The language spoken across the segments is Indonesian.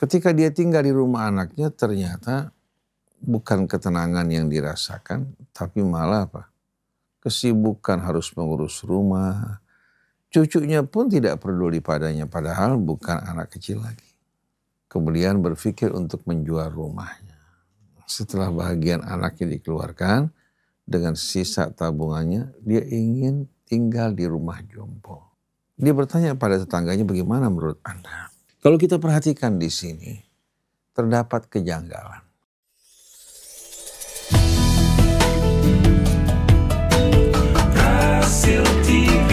Ketika dia tinggal di rumah anaknya, ternyata bukan ketenangan yang dirasakan, tapi malah apa? Kesibukan harus mengurus rumah. Cucunya pun tidak peduli padanya, padahal bukan anak kecil lagi. Kemudian berpikir untuk menjual rumahnya. Setelah bagian anaknya dikeluarkan, dengan sisa tabungannya, dia ingin tinggal di rumah jompo. Dia bertanya pada tetangganya, bagaimana menurut Anda? Kalau kita perhatikan di sini, terdapat kejanggalan. Hasil TV.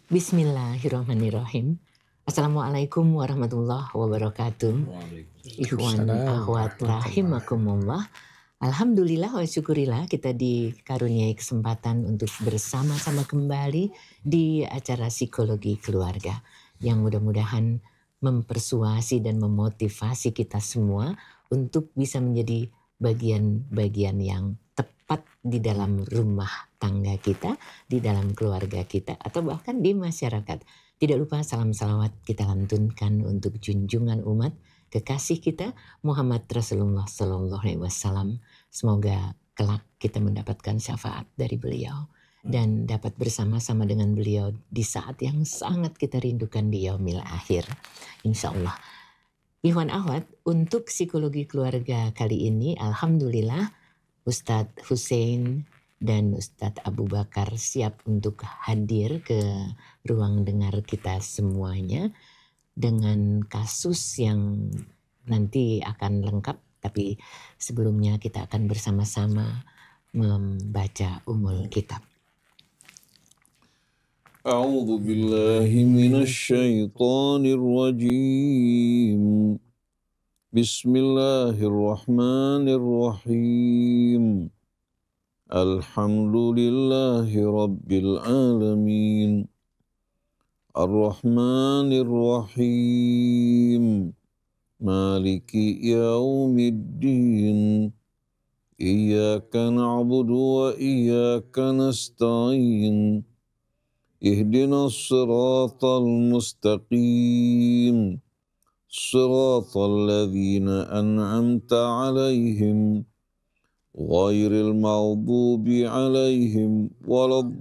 Bismillahirrahmanirrahim. Assalamualaikum warahmatullahi wabarakatuh. Ikhwan akhwat rahimakumullah. Alhamdulillah wa syukurillah kita dikaruniai kesempatan untuk bersama-sama kembali di acara Psikologi Keluarga yang mudah-mudahan mempersuasi dan memotivasi kita semua untuk bisa menjadi bagian-bagian yang tepat di dalam rumah tangga kita, di dalam keluarga kita, atau bahkan di masyarakat. Tidak lupa salam salawat kita lantunkan untuk junjungan umat kekasih kita Muhammad Rasulullah Sallallahu Alaihi Wasallam. Semoga kelak kita mendapatkan syafaat dari beliau dan dapat bersama-sama dengan beliau di saat yang sangat kita rindukan di yaumil akhir. Insya Allah. Ikhwan akhwat, untuk psikologi keluarga kali ini, alhamdulillah Ustadz Hussein dan Ustadz Abu Bakar siap untuk hadir ke ruang dengar kita semuanya dengan kasus yang nanti akan lengkap, tapi sebelumnya kita akan bersama-sama membaca umul kitab. A'udzu billahi minasy syaithanir rajim. Bismillahirrahmanirrahim. Alhamdulillahi rabbil alamin. Ar-Rahmanir Rahim. Maliki yaumiddin. Iyyaka na'budu wa iyyaka nasta'in. Ihdinas siratal mustaqim. Siratal ladzina an'amta 'alaihim ghairil maghdubi 'alaihim waladdallin.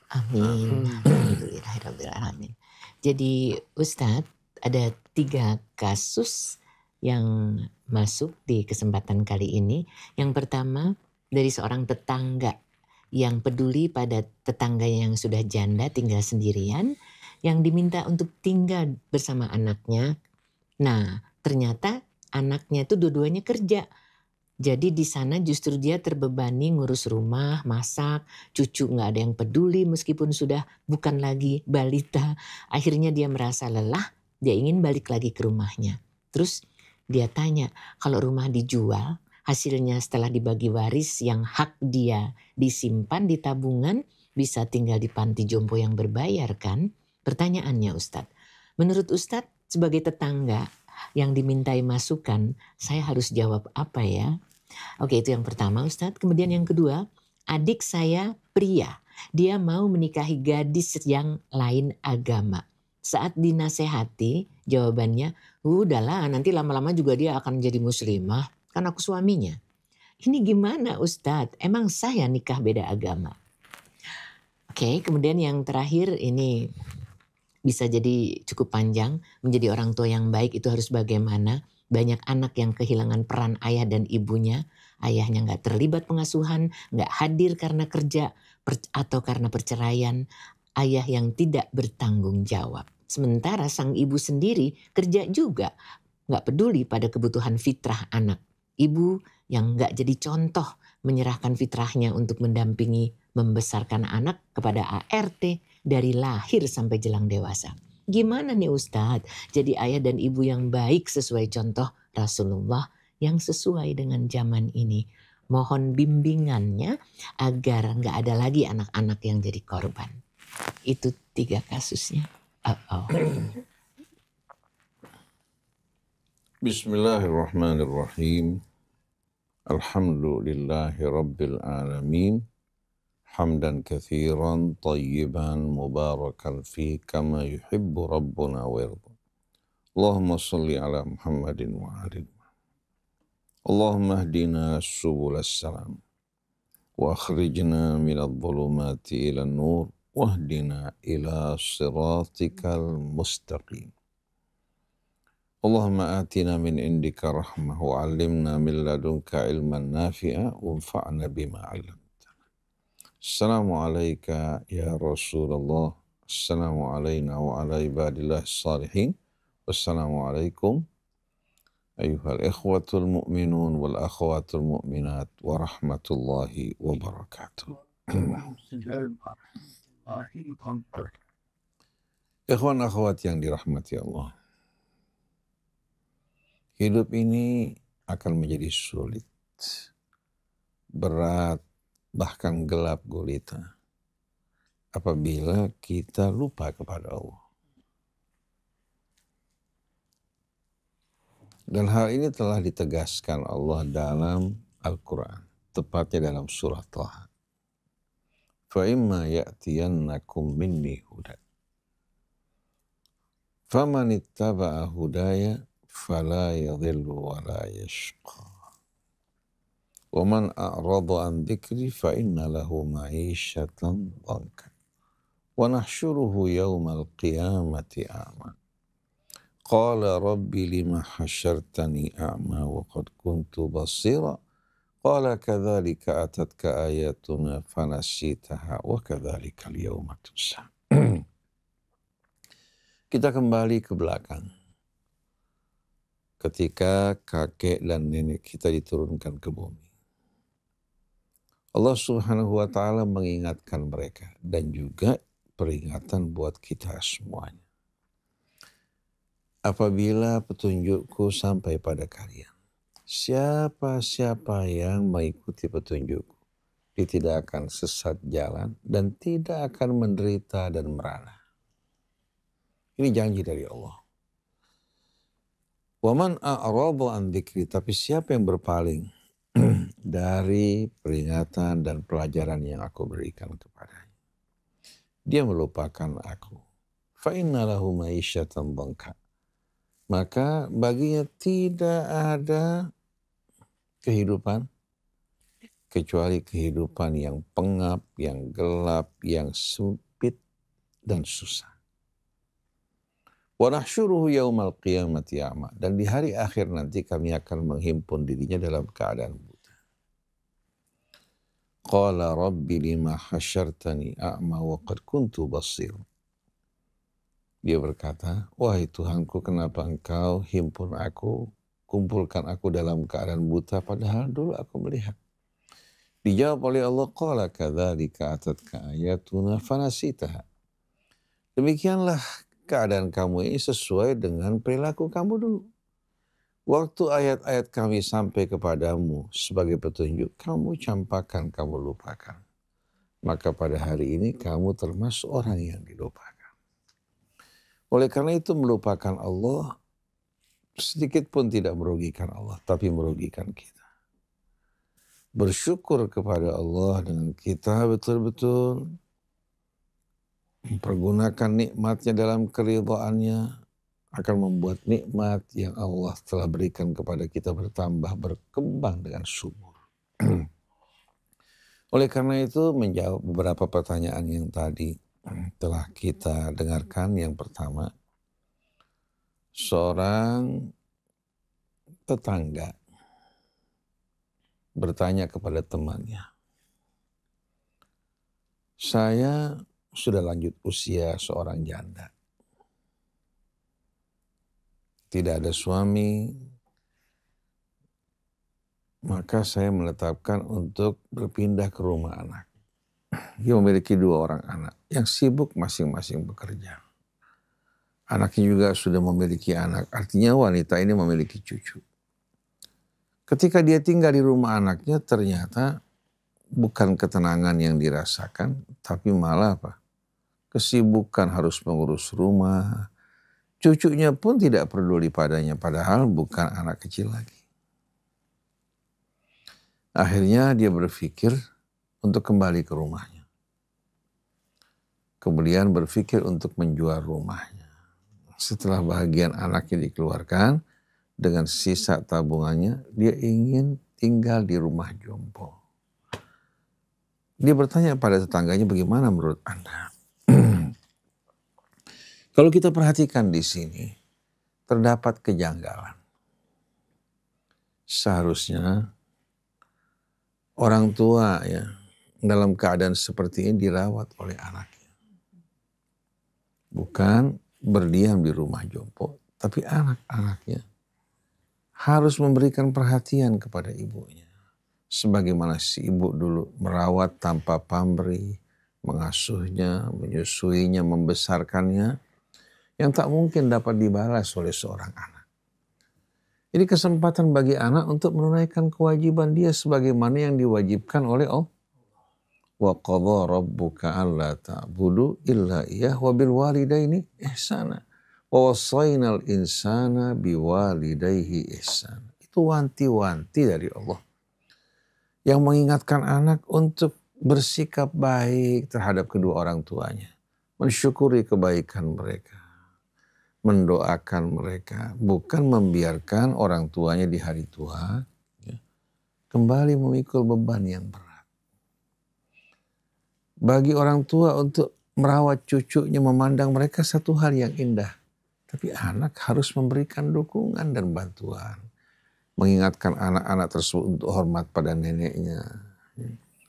Amin. Alhamdulillahirabbil alamin. Jadi Ustadz, ada 3 kasus yang masuk di kesempatan kali ini. Yang pertama dari seorang tetangga yang peduli pada tetangganya yang sudah janda tinggal sendirian, yang diminta untuk tinggal bersama anaknya. Nah, ternyata anaknya itu dua-duanya kerja. Jadi di sana justru dia terbebani ngurus rumah, masak, cucu nggak ada yang peduli meskipun sudah bukan lagi balita. Akhirnya dia merasa lelah, dia ingin balik lagi ke rumahnya. Terus dia tanya, kalau rumah dijual, hasilnya setelah dibagi waris yang hak dia disimpan di tabungan, bisa tinggal di panti jompo yang berbayar kan? Pertanyaannya Ustadz, menurut Ustadz sebagai tetangga yang dimintai masukan, saya harus jawab apa ya? Oke, itu yang pertama Ustadz. Kemudian yang kedua, adik saya pria, dia mau menikahi gadis yang lain agama. Saat dinasehati, jawabannya, udahlah nanti lama-lama juga dia akan jadi muslimah, kan aku suaminya. Ini gimana Ustadz? Emang saya nikah beda agama? Oke, kemudian yang terakhir ini bisa jadi cukup panjang. Menjadi orang tua yang baik itu harus bagaimana? Banyak anak yang kehilangan peran ayah dan ibunya. Ayahnya gak terlibat pengasuhan, gak hadir karena kerja atau karena perceraian. Ayah yang tidak bertanggung jawab. Sementara sang ibu sendiri kerja juga, gak peduli pada kebutuhan fitrah anak. Ibu yang gak jadi contoh menyerahkan fitrahnya untuk mendampingi membesarkan anak kepada ART dari lahir sampai jelang dewasa. Gimana nih Ustadz? Jadi ayah dan ibu yang baik sesuai contoh Rasulullah yang sesuai dengan zaman ini. Mohon bimbingannya agar gak ada lagi anak-anak yang jadi korban. Itu 3 kasusnya. Bismillahirrahmanirrahim. Alhamdulillahi Rabbil Alamin. Hamdan kathiran tayyiban mubarakan fi kama yuhibbu Rabbuna wa yarda. Allahumma salli ala Muhammadin wa ali. Allahumma hdina subulas salam. Wa akhrijna minadh dhulumati ila nur. Wahdina ila siratikal mustaqim. Allahumma atina min indika rahmah wa alimna min ladunka ilman nafi'a wa anfa'na bima 'allamtana. Assalamualaikum ya Rasulullah. Assalamu alayna wa ala ibadillah salihin. Wassalamualaikum ayuhal ikhwatul mu'minun wal akhwatul mu'minat wa rahmatullahi wa barakatuh. Ikhwan akhwat yang dirahmati Allah. Hidup ini akan menjadi sulit, berat, bahkan gelap gulita apabila kita lupa kepada Allah. Dan hal ini telah ditegaskan Allah dalam Al-Quran, tepatnya dalam surah Taha. فَإِمَّا يَأْتِيَنَّكُمْ مِنِّي هُدًى فَمَنِ اتَّبَعَ هُدَايَ فَلَا يَضِلُّ وَلَا يَشْقَى وَمَنْ أَعْرَضَ عَنْ ذِكْرِي فَإِنَّ لَهُ مَعِيشَةً ضَنكًا وَنَحْشُرُهُ يَوْمَ الْقِيَامَةِ أَعْمَى قَالَ رَبِّ لِمَ حَشَرْتَنِي أَعْمَى وَقَدْ كُنْتُ بَصِيرًا قَالَ كَذَلِكَ أَتَتْكَ آيَاتُنَا فَنَسِيتَهَا وَكَذَلِكَ الْيَوْمَ تُنسَى. Kita kembali ke belakang. Ketika kakek dan nenek kita diturunkan ke bumi. Allah Subhanahu wa ta'ala mengingatkan mereka dan juga peringatan buat kita semuanya. Apabila petunjukku sampai pada kalian, siapa-siapa yang mengikuti petunjukku, dia tidak akan sesat jalan dan tidak akan menderita dan merana. Ini janji dari Allah. Waman a'rada an dzikri, tapi siapa yang berpaling dari peringatan dan pelajaran yang aku berikan kepadanya, dia melupakan aku. Fa inna lahu ma'isyatan dhanka, maka baginya tidak ada kehidupan kecuali kehidupan yang pengap, yang gelap, yang sempit dan susah. Wa nahsyuruhu yaumal qiyamati a'ma, dan di hari akhir nanti kami akan menghimpun dirinya dalam keadaan buta. Qala rabbi lima hasyartani a'ma wa qad kuntu basir. Dia berkata, wahai Tuhanku, kenapa engkau kumpulkan aku dalam keadaan buta padahal dulu aku melihat. Dijawab oleh Allah, qala kadzalika atatka ayatuna fanasitaha. Demikianlah keadaan kamu ini sesuai dengan perilaku kamu dulu. Waktu ayat-ayat kami sampai kepadamu sebagai petunjuk, kamu campakkan, kamu lupakan. Maka pada hari ini kamu termasuk orang yang dilupakan. Oleh karena itu melupakan Allah sedikit pun tidak merugikan Allah, tapi merugikan kita. Bersyukur kepada Allah dengan kita betul-betul mempergunakan nikmatnya dalam keridhaannya akan membuat nikmat yang Allah telah berikan kepada kita bertambah, berkembang dengan subur. Oleh karena itu menjawab beberapa pertanyaan yang tadi telah kita dengarkan. Yang pertama, seorang tetangga bertanya kepada temannya, saya sudah lanjut usia seorang janda. Tidak ada suami, maka saya menetapkan untuk berpindah ke rumah anak. Dia memiliki 2 orang anak yang sibuk masing-masing bekerja. Anaknya juga sudah memiliki anak, artinya wanita ini memiliki cucu. Ketika dia tinggal di rumah anaknya, ternyata bukan ketenangan yang dirasakan, tapi malah apa? Kesibukan harus mengurus rumah. Cucunya pun tidak peduli padanya, padahal bukan anak kecil lagi. Akhirnya dia berpikir untuk kembali ke rumahnya. Kemudian berpikir untuk menjual rumahnya. Setelah bagian anaknya dikeluarkan, dengan sisa tabungannya, dia ingin tinggal di rumah jompo. Dia bertanya pada tetangganya, bagaimana menurut Anda? Kalau kita perhatikan di sini, terdapat kejanggalan. Seharusnya orang tua ya dalam keadaan seperti ini dirawat oleh anaknya. Bukan berdiam di rumah jompo, tapi anak-anaknya harus memberikan perhatian kepada ibunya. Sebagaimana si ibu dulu merawat tanpa pamrih, mengasuhnya, menyusuinya, membesarkannya, yang tak mungkin dapat dibalas oleh seorang anak. Ini kesempatan bagi anak untuk menunaikan kewajiban dia sebagaimana yang diwajibkan oleh Allah. Wa qadha rabbuka alla ta'budu illa iyyah wa bil walidaini ihsana. Wa wassaynal insana biwalidayhi ihsana. Itu wanti-wanti dari Allah yang mengingatkan anak untuk bersikap baik terhadap kedua orang tuanya, mensyukuri kebaikan mereka, mendoakan mereka, bukan membiarkan orang tuanya di hari tua ya, kembali memikul beban yang berat. Bagi orang tua untuk merawat cucunya, memandang mereka satu hal yang indah. Tapi anak harus memberikan dukungan dan bantuan. Mengingatkan anak-anak tersebut untuk hormat pada neneknya.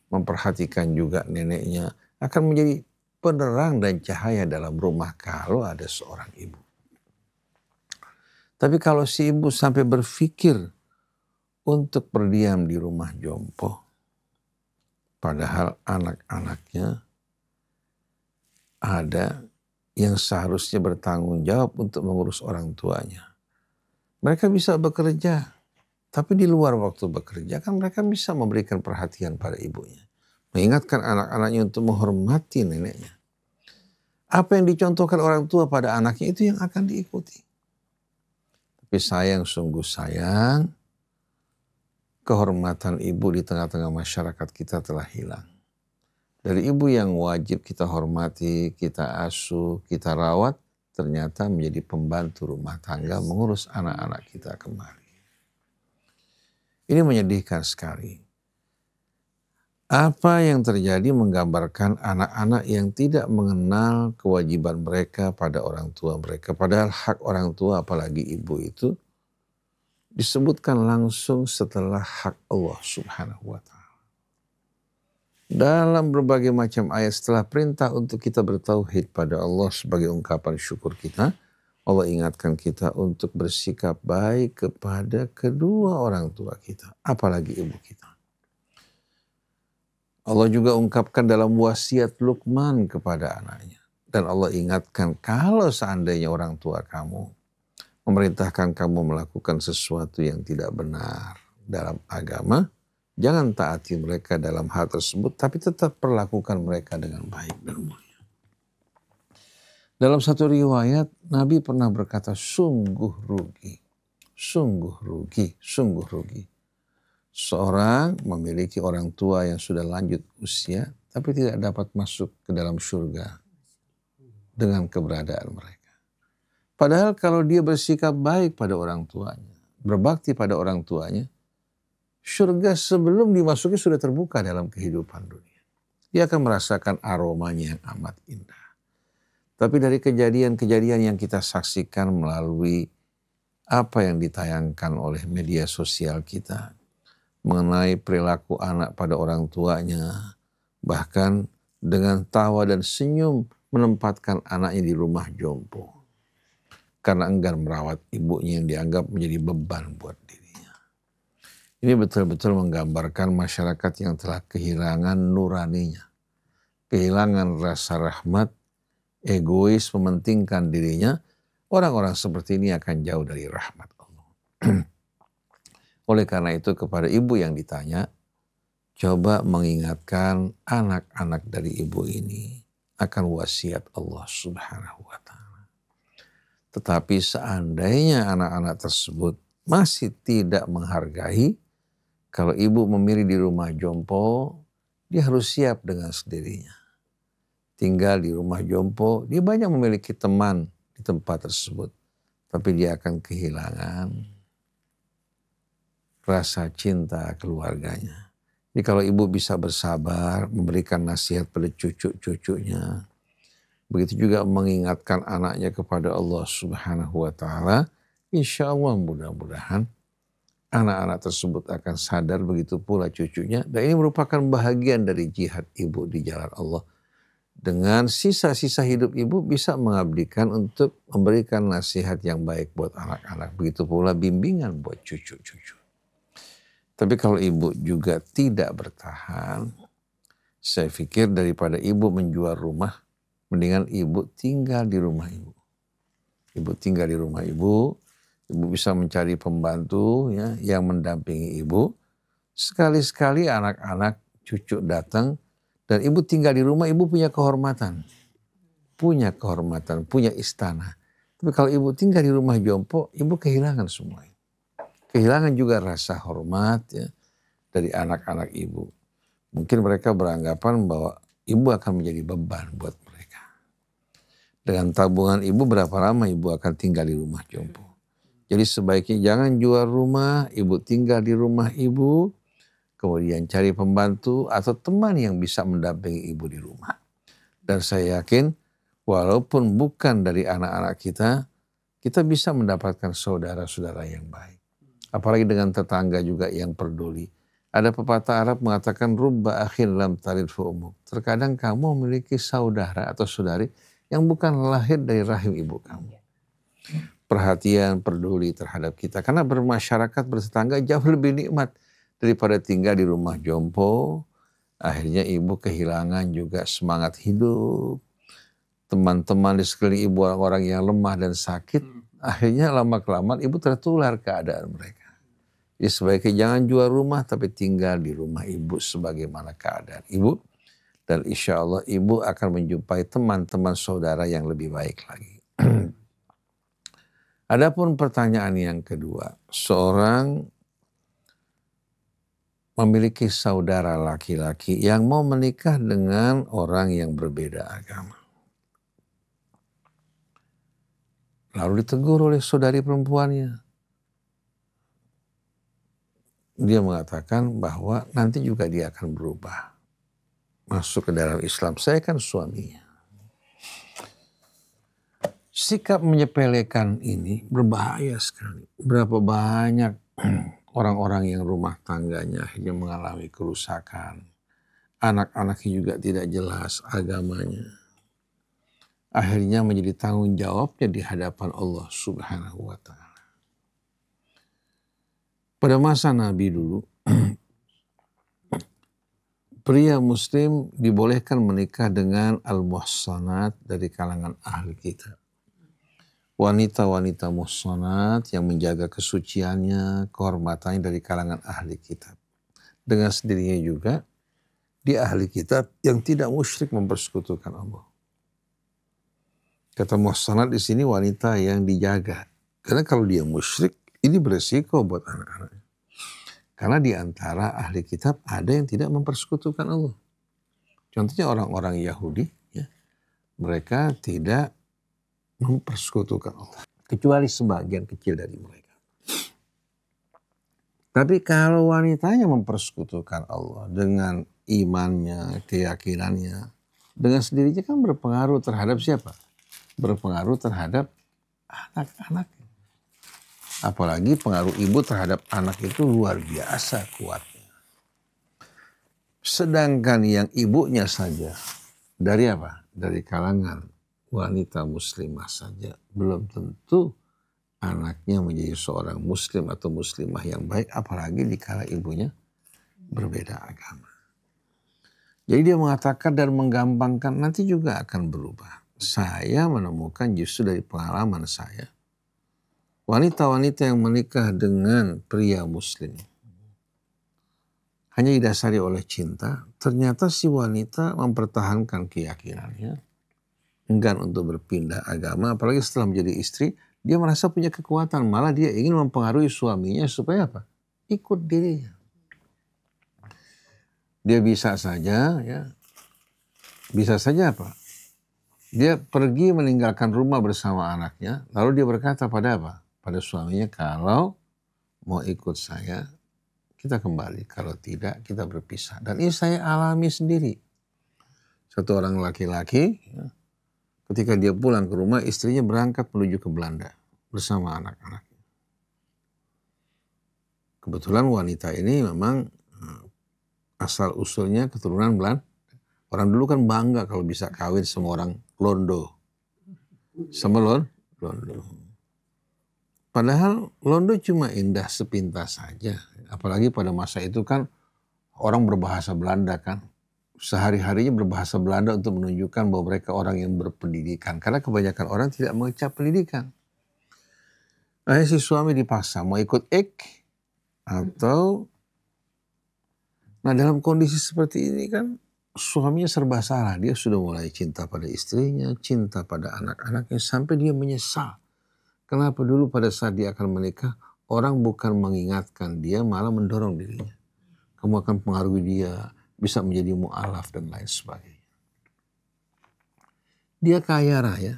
Memperhatikan juga neneknya. Akan menjadi penerang dan cahaya dalam rumah kalau ada seorang ibu. Tapi kalau si ibu sampai berpikir untuk berdiam di rumah jompo, padahal anak-anaknya ada yang seharusnya bertanggung jawab untuk mengurus orang tuanya. Mereka bisa bekerja, tapi di luar waktu bekerja kan mereka bisa memberikan perhatian pada ibunya. Mengingatkan anak-anaknya untuk menghormati neneknya. Apa yang dicontohkan orang tua pada anaknya itu yang akan diikuti. Tapi sayang, sungguh sayang, kehormatan ibu di tengah-tengah masyarakat kita telah hilang. Dari ibu yang wajib kita hormati, kita asuh, kita rawat, ternyata menjadi pembantu rumah tangga mengurus anak-anak kita kembali. Ini menyedihkan sekali. Apa yang terjadi menggambarkan anak-anak yang tidak mengenal kewajiban mereka pada orang tua mereka. Padahal hak orang tua apalagi ibu itu disebutkan langsung setelah hak Allah Subhanahu wa Ta'ala. Dalam berbagai macam ayat setelah perintah untuk kita bertauhid pada Allah sebagai ungkapan syukur kita, Allah ingatkan kita untuk bersikap baik kepada kedua orang tua kita, apalagi ibu kita. Allah juga ungkapkan dalam wasiat Luqman kepada anaknya. Dan Allah ingatkan kalau seandainya orang tua kamu memerintahkan kamu melakukan sesuatu yang tidak benar dalam agama, jangan taati mereka dalam hal tersebut, tapi tetap perlakukan mereka dengan baik dan mulia. Dalam satu riwayat, Nabi pernah berkata, sungguh rugi, sungguh rugi, sungguh rugi. Seorang memiliki orang tua yang sudah lanjut usia, tapi tidak dapat masuk ke dalam surga dengan keberadaan mereka. Padahal kalau dia bersikap baik pada orang tuanya, berbakti pada orang tuanya, surga sebelum dimasuki sudah terbuka dalam kehidupan dunia. Dia akan merasakan aromanya yang amat indah. Tapi dari kejadian-kejadian yang kita saksikan melalui apa yang ditayangkan oleh media sosial kita, mengenai perilaku anak pada orang tuanya, bahkan dengan tawa dan senyum menempatkan anaknya di rumah jompo. Karena enggan merawat ibunya yang dianggap menjadi beban buat dirinya. Ini betul-betul menggambarkan masyarakat yang telah kehilangan nuraninya. Kehilangan rasa rahmat, egois, mementingkan dirinya. Orang-orang seperti ini akan jauh dari rahmat Allah. Oleh karena itu kepada ibu yang ditanya, coba mengingatkan anak-anak dari ibu ini akan wasiat Allah Subhanahu wa Ta'ala. Tetapi seandainya anak-anak tersebut masih tidak menghargai Kalau ibu memilih di rumah jompo, dia harus siap dengan sendirinya. Tinggal di rumah jompo, dia banyak memiliki teman di tempat tersebut. Tapi dia akan kehilangan rasa cinta keluarganya. Jadi kalau ibu bisa bersabar, memberikan nasihat pada cucu-cucunya, begitu juga mengingatkan anaknya kepada Allah Subhanahu wa Ta'ala, insya Allah mudah-mudahan anak-anak tersebut akan sadar, begitu pula cucunya. Dan ini merupakan bahagian dari jihad ibu di jalan Allah. Dengan sisa-sisa hidup ibu bisa mengabdikan untuk memberikan nasihat yang baik buat anak-anak. Begitu pula bimbingan buat cucu-cucu. Tapi kalau ibu juga tidak bertahan, saya pikir daripada ibu menjual rumah, mendingan ibu tinggal di rumah ibu. Ibu tinggal di rumah ibu, ibu bisa mencari pembantu ya, yang mendampingi ibu. Sekali-sekali anak-anak cucu datang dan ibu tinggal di rumah, ibu punya kehormatan. Punya kehormatan, punya istana. Tapi kalau ibu tinggal di rumah jompo, ibu kehilangan semua. Kehilangan juga rasa hormat ya, dari anak-anak ibu. Mungkin mereka beranggapan bahwa ibu akan menjadi beban buat mereka. Dengan tabungan ibu, berapa lama ibu akan tinggal di rumah jompo. Jadi sebaiknya jangan jual rumah, ibu tinggal di rumah ibu, kemudian cari pembantu atau teman yang bisa mendampingi ibu di rumah. Dan saya yakin walaupun bukan dari anak-anak kita, kita bisa mendapatkan saudara-saudara yang baik. Apalagi dengan tetangga juga yang peduli. Ada pepatah Arab mengatakan rubba akhin lam talid fa ummuk. Terkadang kamu memiliki saudara atau saudari yang bukan lahir dari rahim ibu kamu. Perhatian, peduli terhadap kita. Karena bermasyarakat, bertetangga jauh lebih nikmat daripada tinggal di rumah jompo. Akhirnya ibu kehilangan juga semangat hidup. Teman-teman di sekeliling ibu orang-orang yang lemah dan sakit. Akhirnya lama-kelamaan ibu tertular keadaan mereka. Jadi sebaiknya jangan jual rumah tapi tinggal di rumah ibu sebagaimana keadaan ibu. Dan insya Allah ibu akan menjumpai teman-teman saudara yang lebih baik lagi. Adapun pertanyaan yang kedua, seorang memiliki saudara laki-laki yang mau menikah dengan orang yang berbeda agama. Lalu ditegur oleh saudari perempuannya. Dia mengatakan bahwa nanti juga dia akan berubah. Masuk ke dalam Islam. Saya kan suaminya. Sikap menyepelekan ini berbahaya sekali. Berapa banyak orang-orang yang rumah tangganya akhirnya mengalami kerusakan. Anak-anaknya juga tidak jelas agamanya. Akhirnya menjadi tanggung jawabnya di hadapan Allah Subhanahu wa Ta'ala. Pada masa Nabi dulu, pria muslim dibolehkan menikah dengan al-muhsanat dari kalangan ahli kitab. Wanita-wanita muhsanat yang menjaga kesuciannya, kehormatannya dari kalangan ahli kitab. Dengan sendirinya juga, dia ahli kitab yang tidak musyrik mempersekutukan Allah. Kata muhsanat di sini wanita yang dijaga. Karena kalau dia musyrik, ini beresiko buat anak-anaknya. Karena di antara ahli kitab ada yang tidak mempersekutukan Allah. Contohnya orang-orang Yahudi, ya, mereka tidak mempersekutukan Allah. Kecuali sebagian kecil dari mereka. Tapi kalau wanitanya mempersekutukan Allah dengan imannya, keyakinannya, dengan sendirinya kan berpengaruh terhadap siapa? Berpengaruh terhadap anak-anak. Apalagi pengaruh ibu terhadap anak itu luar biasa kuatnya. Sedangkan yang ibunya saja dari apa? Dari kalangan wanita muslimah saja. Belum tentu anaknya menjadi seorang muslim atau muslimah yang baik. Apalagi dikala ibunya berbeda agama. Jadi dia mengatakan dan menggampangkan nanti juga akan berubah. Saya menemukan justru dari pengalaman saya. Wanita-wanita yang menikah dengan pria muslim hanya didasari oleh cinta, ternyata si wanita mempertahankan keyakinannya, enggan untuk berpindah agama, apalagi setelah menjadi istri, dia merasa punya kekuatan, malah dia ingin mempengaruhi suaminya supaya apa? Ikut dirinya. Dia bisa saja ya, bisa saja apa? Dia pergi meninggalkan rumah bersama anaknya, lalu dia berkata pada apa? Pada suaminya, kalau mau ikut saya, kita kembali. Kalau tidak, kita berpisah. Dan ini saya alami sendiri. Satu orang laki-laki, ya, ketika dia pulang ke rumah, istrinya berangkat menuju ke Belanda bersama anak-anaknya. Kebetulan wanita ini memang asal-usulnya keturunan Belanda. Orang dulu kan bangga kalau bisa kawin sama orang Londo. Sama Londo. Padahal Londo cuma indah sepintas saja. Apalagi pada masa itu kan orang berbahasa Belanda kan. Sehari-harinya berbahasa Belanda untuk menunjukkan bahwa mereka orang yang berpendidikan. Karena kebanyakan orang tidak mengecap pendidikan. Nah, si suami dipaksa mau ikut atau... Nah, dalam kondisi seperti ini kan suaminya serba salah. Dia sudah mulai cinta pada istrinya, cinta pada anak-anaknya, sampai dia menyesal. Kenapa dulu pada saat dia akan menikah, orang bukan mengingatkan dia, malah mendorong dirinya. Kamu akan pengaruhi dia, bisa menjadi mu'alaf dan lain sebagainya. Dia kaya raya,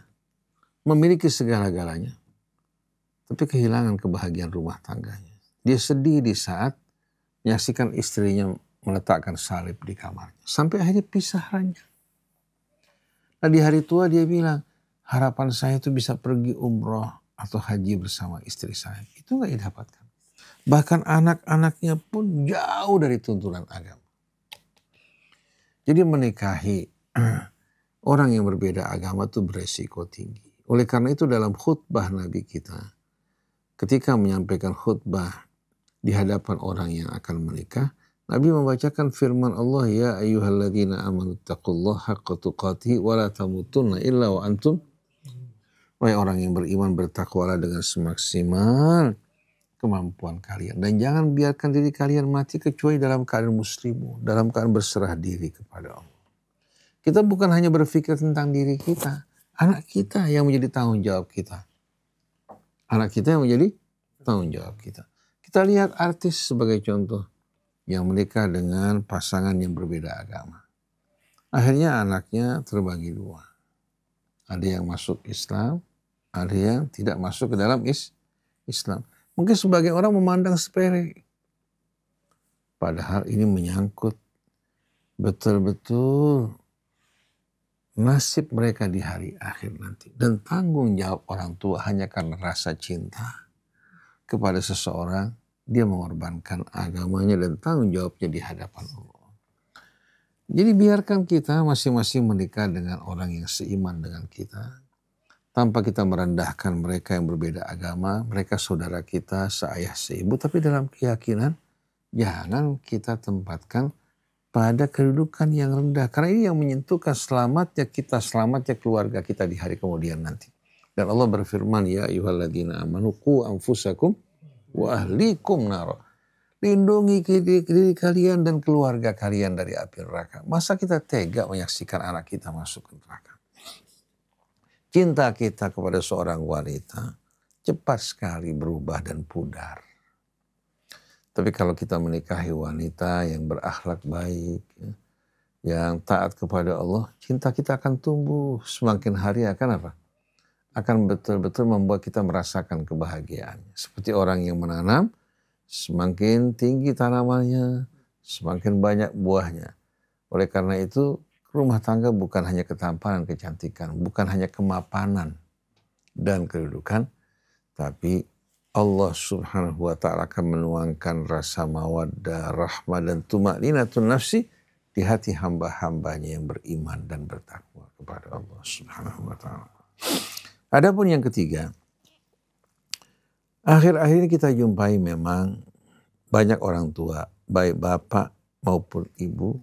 memiliki segala-galanya, tapi kehilangan kebahagiaan rumah tangganya. Dia sedih di saat menyaksikan istrinya meletakkan salib di kamarnya. Sampai akhirnya pisah ranjang. Nah, di hari tua dia bilang, harapan saya itu bisa pergi umroh atau haji bersama istri saya. Itu nggak didapatkan. Bahkan anak-anaknya pun jauh dari tuntunan agama. Jadi menikahi orang yang berbeda agama itu beresiko tinggi. Oleh karena itu dalam khutbah Nabi kita, ketika menyampaikan khutbah di hadapan orang yang akan menikah, Nabi membacakan firman Allah, ya ayyuhalladzina amanu taqullaha haqqa tuqatih wa la tamutunna illa wa antum. Wahai orang yang beriman, bertakwalah dengan semaksimal kemampuan kalian. Dan jangan biarkan diri kalian mati kecuali dalam keadaan muslimu, dalam keadaan berserah diri kepada Allah. Kita bukan hanya berpikir tentang diri kita, anak kita yang menjadi tanggung jawab kita. Anak kita yang menjadi tanggung jawab kita. Kita lihat artis sebagai contoh yang menikah dengan pasangan yang berbeda agama. Akhirnya anaknya terbagi dua. Ada yang masuk Islam, ada yang tidak masuk ke dalam Islam. Mungkin sebagian orang memandang sepele. Padahal ini menyangkut betul-betul nasib mereka di hari akhir nanti. Dan tanggung jawab orang tua hanya karena rasa cinta kepada seseorang, dia mengorbankan agamanya dan tanggung jawabnya di hadapan Allah. Jadi biarkan kita masing-masing menikah dengan orang yang seiman dengan kita. Tanpa kita merendahkan mereka yang berbeda agama, mereka saudara kita, seayah seibu. Tapi dalam keyakinan, jangan kita tempatkan pada kedudukan yang rendah. Karena ini yang menyentuhkan selamatnya kita, selamatnya keluarga kita di hari kemudian nanti. Dan Allah berfirman, ya ayyuhalladzina amanu qu anfusakum wa ahlikum naro. Lindungi diri kalian dan keluarga kalian dari api neraka. Masa kita tega menyaksikan anak kita masuk ke neraka? Cinta kita kepada seorang wanita cepat sekali berubah dan pudar. Tapi kalau kita menikahi wanita yang berakhlak baik, yang taat kepada Allah, cinta kita akan tumbuh. Semakin hari akan apa? Akan betul-betul membuat kita merasakan kebahagiaan. Seperti orang yang menanam, semakin tinggi tanamannya, semakin banyak buahnya. Oleh karena itu, rumah tangga bukan hanya ketampanan, kecantikan, bukan hanya kemapanan dan kedudukan, tapi Allah subhanahu wa ta'ala akan menuangkan rasa mawaddah, rahmah, dan tumakninatun nafsi di hati hamba-hambanya yang beriman dan bertakwa kepada Allah subhanahu wa ta'ala. Adapun yang ketiga, akhir-akhir ini kita jumpai memang banyak orang tua, baik bapak maupun ibu,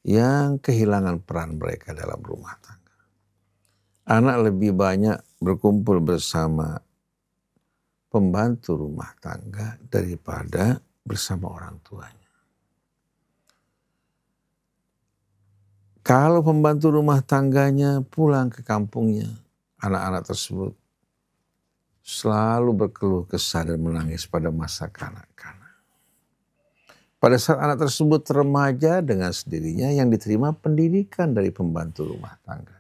yang kehilangan peran mereka dalam rumah tangga. Anak lebih banyak berkumpul bersama pembantu rumah tangga daripada bersama orang tuanya. Kalau pembantu rumah tangganya pulang ke kampungnya, anak-anak tersebut selalu berkeluh kesah dan menangis pada masa kanak-kanak. Pada saat anak tersebut remaja, dengan sendirinya yang diterima pendidikan dari pembantu rumah tangga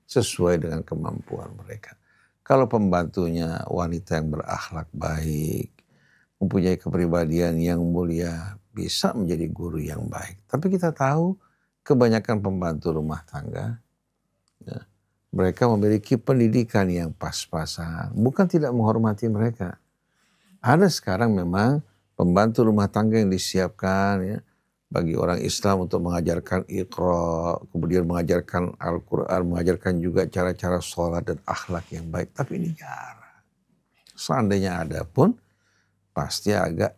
sesuai dengan kemampuan mereka. Kalau pembantunya wanita yang berakhlak baik, mempunyai kepribadian yang mulia, bisa menjadi guru yang baik. Tapi kita tahu kebanyakan pembantu rumah tangga, ya, mereka memiliki pendidikan yang pas-pasan, bukan tidak menghormati mereka. Ada sekarang memang pembantu rumah tangga yang disiapkan, ya, bagi orang Islam untuk mengajarkan Iqra, kemudian mengajarkan Al-Quran, mengajarkan juga cara-cara sholat dan akhlak yang baik. Tapi ini jarang. Seandainya ada pun, pasti agak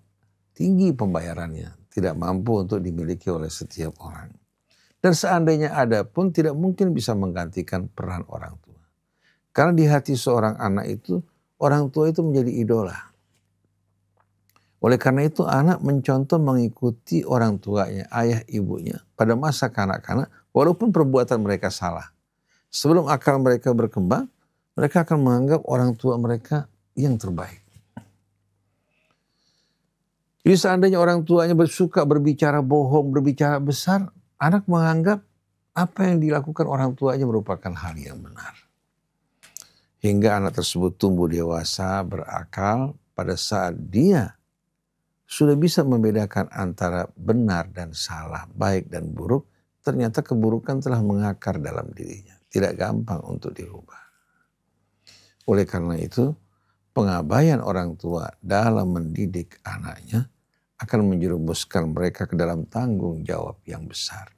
tinggi pembayarannya. Tidak mampu untuk dimiliki oleh setiap orang. Dan seandainya ada pun, tidak mungkin bisa menggantikan peran orang tua. Karena di hati seorang anak itu, orang tua itu menjadi idola. Oleh karena itu anak mencontoh mengikuti orang tuanya, ayah ibunya pada masa kanak-kanak walaupun perbuatan mereka salah. Sebelum akal mereka berkembang, mereka akan menganggap orang tua mereka yang terbaik. Jadi seandainya orang tuanya suka berbicara bohong, berbicara besar, anak menganggap apa yang dilakukan orang tuanya merupakan hal yang benar. Hingga anak tersebut tumbuh dewasa, berakal pada saat dia sudah bisa membedakan antara benar dan salah, baik dan buruk, ternyata keburukan telah mengakar dalam dirinya. Tidak gampang untuk dirubah. Oleh karena itu, pengabaian orang tua dalam mendidik anaknya akan menjerumuskan mereka ke dalam tanggung jawab yang besar.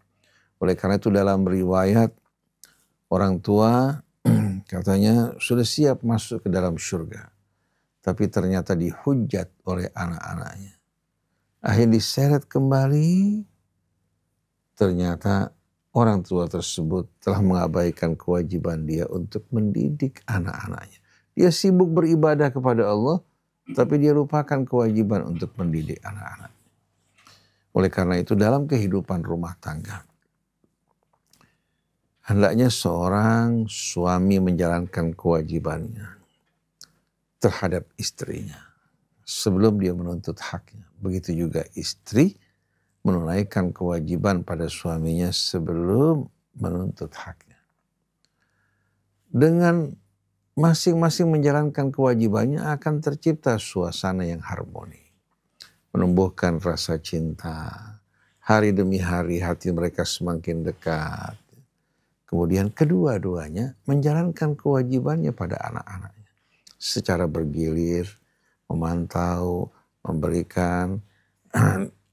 Oleh karena itu dalam riwayat, orang tua katanya sudah siap masuk ke dalam surga. Tapi ternyata dihujat oleh anak-anaknya. Akhirnya diseret kembali, ternyata orang tua tersebut telah mengabaikan kewajiban dia untuk mendidik anak-anaknya. Dia sibuk beribadah kepada Allah, tapi dia lupakan kewajiban untuk mendidik anak-anak. Oleh karena itu dalam kehidupan rumah tangga, hendaknya seorang suami menjalankan kewajibannya terhadap istrinya sebelum dia menuntut haknya. Begitu juga istri menunaikan kewajiban pada suaminya sebelum menuntut haknya. Dengan masing-masing menjalankan kewajibannya akan tercipta suasana yang harmoni. Menumbuhkan rasa cinta. Hari demi hari hati mereka semakin dekat. Kemudian kedua-duanya menjalankan kewajibannya pada anak-anaknya. Secara bergilir, memantau, memberikan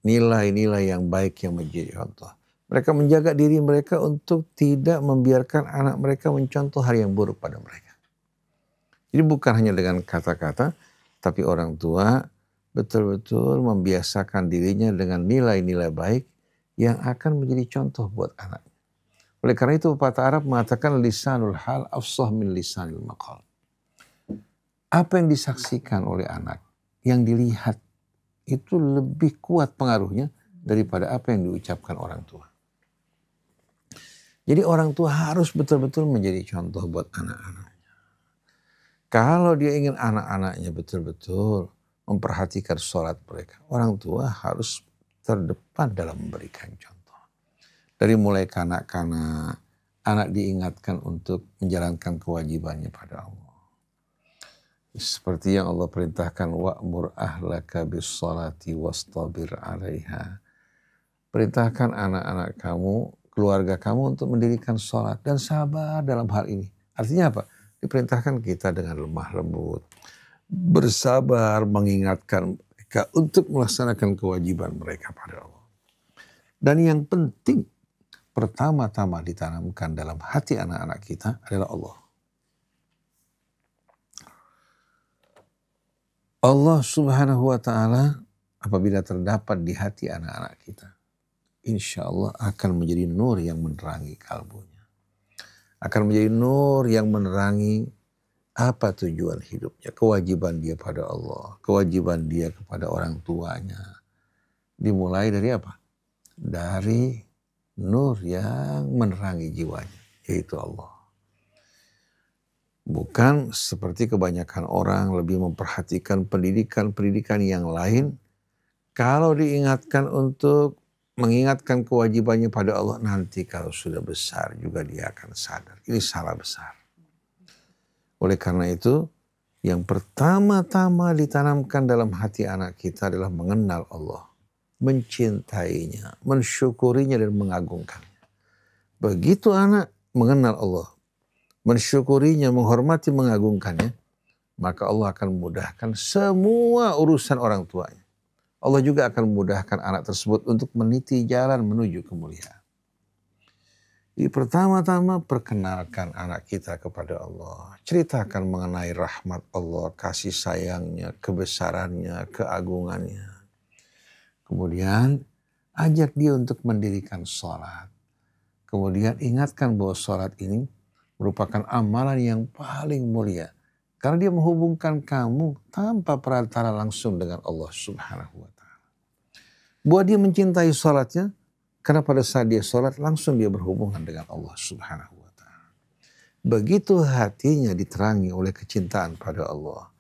nilai-nilai yang baik yang menjadi contoh. Mereka menjaga diri mereka untuk tidak membiarkan anak mereka mencontoh hal yang buruk pada mereka. Jadi bukan hanya dengan kata-kata, tapi orang tua betul-betul membiasakan dirinya dengan nilai-nilai baik yang akan menjadi contoh buat anak. Oleh karena itu pepatah Arab mengatakan lisanul hal afsah min lisanil maqal. Apa yang disaksikan oleh anak, yang dilihat, itu lebih kuat pengaruhnya daripada apa yang diucapkan orang tua. Jadi orang tua harus betul-betul menjadi contoh buat anak-anaknya. Kalau dia ingin anak-anaknya betul-betul memperhatikan sholat mereka, orang tua harus terdepan dalam memberikan contoh. Dari mulai kanak-kanak, anak diingatkan untuk menjalankan kewajibannya pada Allah. Seperti yang Allah perintahkan, wa'mur ahlaka bis-sholati wastabir 'alaiha. Perintahkan anak-anak kamu, keluarga kamu untuk mendirikan sholat dan sabar dalam hal ini. Artinya apa? Diperintahkan kita dengan lemah lembut, bersabar mengingatkan mereka untuk melaksanakan kewajiban mereka pada Allah. Dan yang penting, pertama-tama ditanamkan dalam hati anak-anak kita adalah Allah. Allah Subhanahu wa ta'ala apabila terdapat di hati anak-anak kita, insya Allah akan menjadi nur yang menerangi kalbunya. Akan menjadi nur yang menerangi apa tujuan hidupnya, kewajiban dia pada Allah, kewajiban dia kepada orang tuanya. Dimulai dari apa? Dari nur yang menerangi jiwanya, yaitu Allah. Bukan seperti kebanyakan orang lebih memperhatikan pendidikan-pendidikan yang lain Kalau diingatkan untuk mengingatkan kewajibannya pada Allah, nanti kalau sudah besar juga dia akan sadar. Ini salah besar. Oleh karena itu, yang pertama-tama ditanamkan dalam hati anak kita adalah mengenal Allah, mencintainya, mensyukurinya dan mengagungkannya. Begitu anak mengenal Allah, mensyukurinya, menghormati, mengagungkannya, maka Allah akan memudahkan semua urusan orang tuanya. Allah juga akan memudahkan anak tersebut untuk meniti jalan menuju kemuliaan. Jadi pertama-tama perkenalkan anak kita kepada Allah. Ceritakan mengenai rahmat Allah, kasih sayangnya, kebesarannya, keagungannya. Kemudian ajak dia untuk mendirikan sholat. Kemudian ingatkan bahwa sholat ini merupakan amalan yang paling mulia. Karena dia menghubungkan kamu tanpa perantara langsung dengan Allah Subhanahu wa ta'ala. Buat dia mencintai sholatnya, karena pada saat dia sholat langsung dia berhubungan dengan Allah Subhanahu wa ta'ala. Begitu hatinya diterangi oleh kecintaan pada Allah,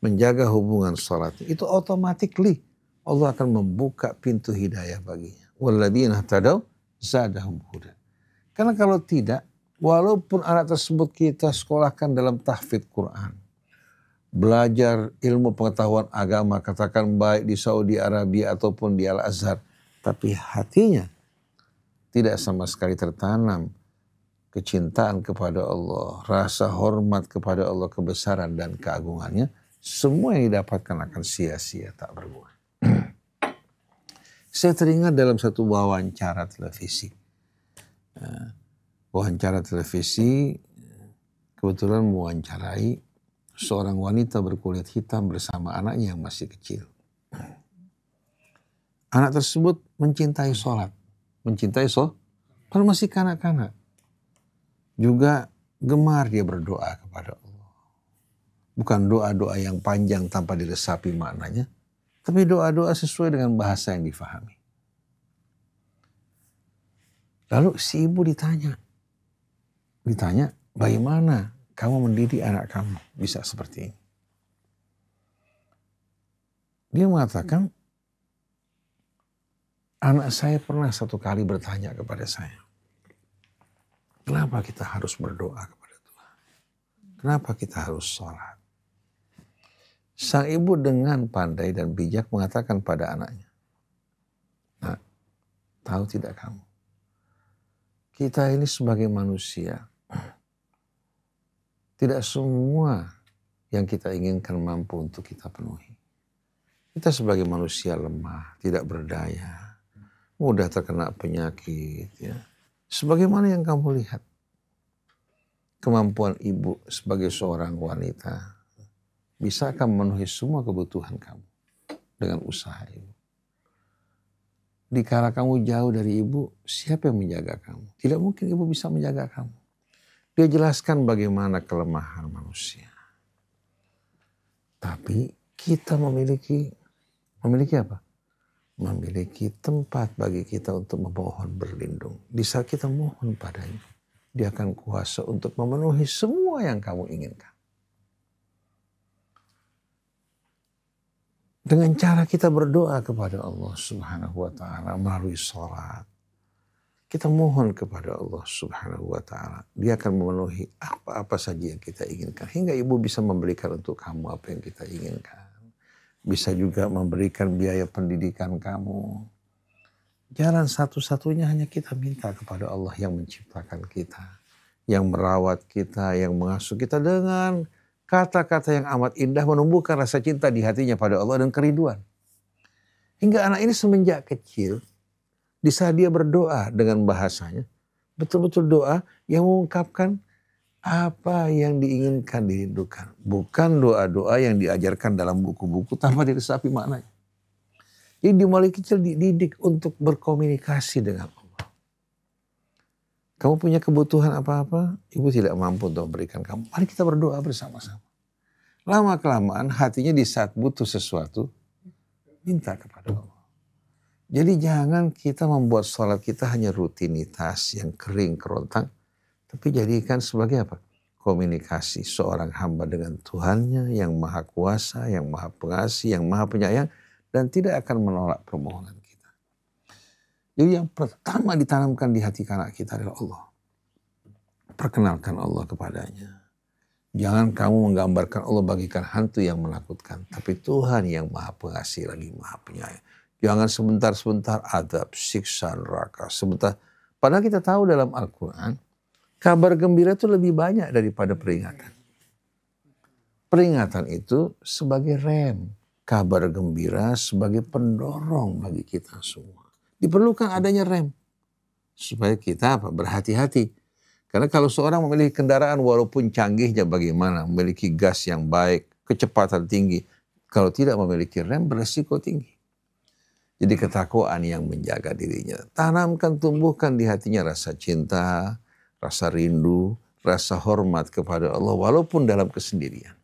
menjaga hubungan sholatnya, itu automatically Allah akan membuka pintu hidayah baginya. Walladzina tadaw zadahum huda. Karena kalau tidak, walaupun anak tersebut kita sekolahkan dalam tahfidz Quran, belajar ilmu pengetahuan agama, katakan baik di Saudi Arabia ataupun di Al-Azhar, tapi hatinya tidak sama sekali tertanam kecintaan kepada Allah, rasa hormat kepada Allah, kebesaran dan keagungannya, semua yang didapatkan akan sia-sia, tak berguna. Saya teringat dalam satu wawancara televisi. Wawancara televisi kebetulan mewawancarai seorang wanita berkulit hitam bersama anaknya yang masih kecil. Anak tersebut mencintai sholat. Mencintai sholat, kalau masih kanak-kanak. Juga gemar dia berdoa kepada Allah. Bukan doa-doa yang panjang tanpa diresapi maknanya, tapi doa-doa sesuai dengan bahasa yang difahami. Lalu si ibu ditanya, bagaimana kamu mendidik anak kamu bisa seperti ini? Dia mengatakan, anak saya pernah satu kali bertanya kepada saya, kenapa kita harus berdoa kepada Tuhan? Kenapa kita harus sholat? Sang ibu dengan pandai dan bijak mengatakan pada anaknya, nah, tahu tidak kamu? Kita ini sebagai manusia, tidak semua yang kita inginkan mampu untuk kita penuhi. Kita sebagai manusia lemah, tidak berdaya, mudah terkena penyakit. Ya. Sebagaimana yang kamu lihat, kemampuan ibu sebagai seorang wanita, bisakah memenuhi semua kebutuhan kamu dengan usaha ibu? Dikala kamu jauh dari ibu, siapa yang menjaga kamu? Tidak mungkin ibu bisa menjaga kamu. Dia jelaskan bagaimana kelemahan manusia. Tapi kita memiliki apa? Memiliki tempat bagi kita untuk memohon berlindung. Di saat kita mohon padanya, dia akan kuasa untuk memenuhi semua yang kamu inginkan. Dengan cara kita berdoa kepada Allah Subhanahu wa ta'ala melalui sholat. Kita mohon kepada Allah Subhanahu wa ta'ala. Dia akan memenuhi apa-apa saja yang kita inginkan. Hingga ibu bisa memberikan untuk kamu apa yang kita inginkan. Bisa juga memberikan biaya pendidikan kamu. Jalan satu-satunya hanya kita minta kepada Allah yang menciptakan kita. Yang merawat kita, yang mengasuh kita dengan kata-kata yang amat indah menumbuhkan rasa cinta di hatinya pada Allah dan kerinduan. Hingga anak ini semenjak kecil, di saat dia berdoa dengan bahasanya, betul-betul doa yang mengungkapkan apa yang diinginkan dirindukan. Bukan doa-doa yang diajarkan dalam buku-buku tanpa diresapi maknanya. Jadi dia mulai kecil dididik untuk berkomunikasi dengan Allah. Kamu punya kebutuhan apa-apa, ibu tidak mampu untuk memberikan kamu. Mari kita berdoa bersama-sama. Lama-kelamaan hatinya di saat butuh sesuatu, minta kepada Allah. Jadi jangan kita membuat sholat kita hanya rutinitas yang kering kerontang. Tapi jadikan sebagai apa? Komunikasi seorang hamba dengan Tuhannya yang maha kuasa, yang maha pengasih, yang maha penyayang. dan tidak akan menolak permohonan kita. Jadi yang pertama ditanamkan di hati anak kita adalah Allah. Perkenalkan Allah kepadanya. Jangan kamu menggambarkan Allah bagikan hantu yang menakutkan. Tapi Tuhan yang maha pengasih lagi maha penyayang. Jangan sebentar-sebentar adab, siksa neraka. Sebentar. Padahal kita tahu dalam Al-Quran, kabar gembira itu lebih banyak daripada peringatan. Peringatan itu sebagai rem. Kabar gembira sebagai pendorong bagi kita semua. Diperlukan adanya rem. Supaya kita berhati-hati. Karena kalau seorang memiliki kendaraan walaupun canggihnya bagaimana, memiliki gas yang baik, kecepatan tinggi, kalau tidak memiliki rem beresiko tinggi. Jadi ketakwaan yang menjaga dirinya. Tanamkan, tumbuhkan di hatinya rasa cinta, rasa rindu, rasa hormat kepada Allah walaupun dalam kesendirian.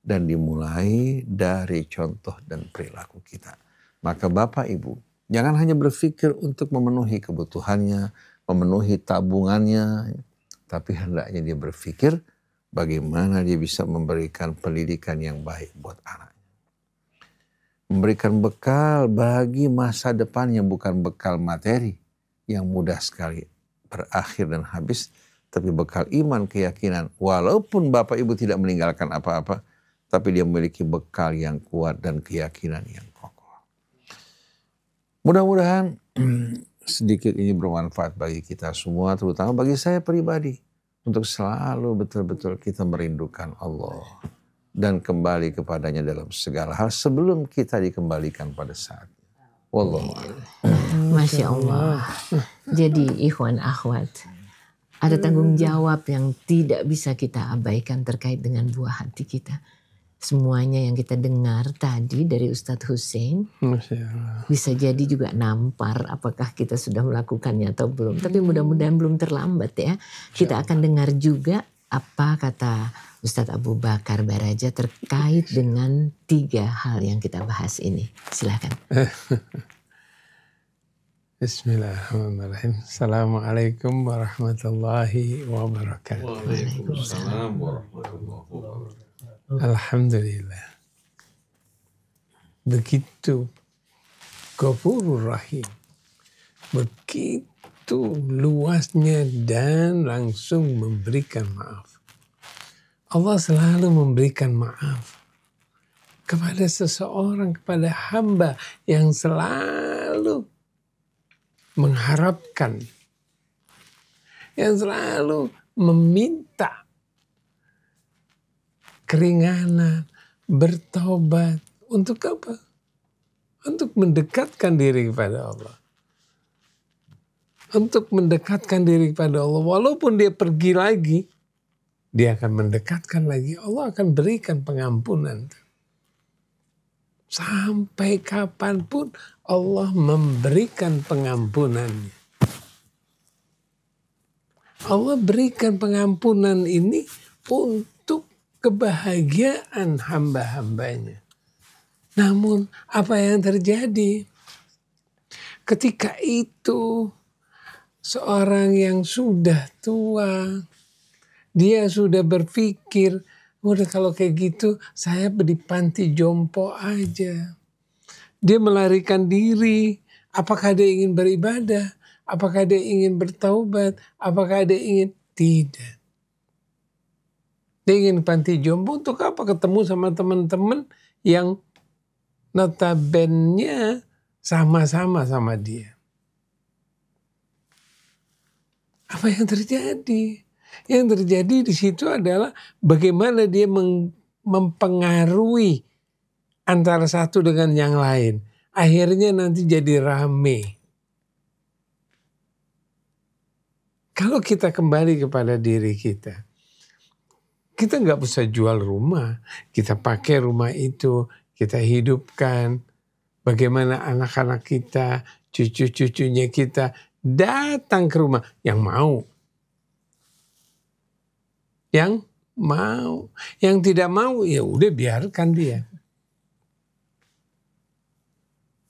Dan dimulai dari contoh dan perilaku kita. Maka Bapak Ibu, jangan hanya berpikir untuk memenuhi kebutuhannya, memenuhi tabungannya, tapi hendaknya dia berpikir bagaimana dia bisa memberikan pendidikan yang baik buat anaknya. Memberikan bekal bagi masa depan yang bukan bekal materi yang mudah sekali berakhir dan habis, tapi bekal iman, keyakinan. Walaupun Bapak Ibu tidak meninggalkan apa-apa, tapi dia memiliki bekal yang kuat dan keyakinan yang kokoh. Mudah-mudahan sedikit ini bermanfaat bagi kita semua, terutama bagi saya pribadi. Untuk selalu betul-betul kita merindukan Allah. Dan kembali kepadanya dalam segala hal sebelum kita dikembalikan pada saatnya. Wallahu a'lam. Masya Allah. Jadi ikhwan akhwat, ada tanggung jawab yang tidak bisa kita abaikan terkait dengan buah hati kita. Semuanya yang kita dengar tadi dari Ustadz Hussein bisa jadi juga nampar apakah kita sudah melakukannya atau belum. Tapi mudah-mudahan belum terlambat ya. Kita akan dengar juga apa kata Ustadz Abu Bakar Baraja terkait dengan 3 hal yang kita bahas ini. Silakan. Bismillahirrahmanirrahim. Assalamualaikum warahmatullahi wabarakatuh. Waalaikumsalam warahmatullahi wabarakatuh. Alhamdulillah. Begitu Ghafurur Rahim. Begitu luasnya dan langsung memberikan maaf. Allah selalu memberikan maaf kepada seseorang, kepada hamba yang selalu mengharapkan, yang selalu meminta keringanan, bertobat. Untuk apa? Untuk mendekatkan diri kepada Allah. Untuk mendekatkan diri kepada Allah. Walaupun dia pergi lagi, dia akan mendekatkan lagi. Allah akan berikan pengampunan. Sampai kapanpun Allah memberikan pengampunannya. Allah berikan pengampunan ini untuk kebahagiaan hamba-hambanya. Namun apa yang terjadi? Ketika itu seorang yang sudah tua, dia sudah berpikir, udah kalau kayak gitu saya di panti jompo aja. Dia melarikan diri. Apakah dia ingin beribadah? Apakah dia ingin bertaubat? Apakah dia ingin? Tidak. Dia ingin panti jompo untuk apa? Ketemu sama teman-teman yang notabene sama-sama sama dia. Apa yang terjadi? Yang terjadi di situ adalah bagaimana dia mempengaruhi antara satu dengan yang lain. Akhirnya nanti jadi rame. Kalau kita kembali kepada diri kita, kita nggak bisa jual rumah. Kita pakai rumah itu, kita hidupkan. Bagaimana anak-anak kita, cucu-cucunya kita datang ke rumah yang mau. Yang mau. Yang tidak mau, ya udah biarkan dia.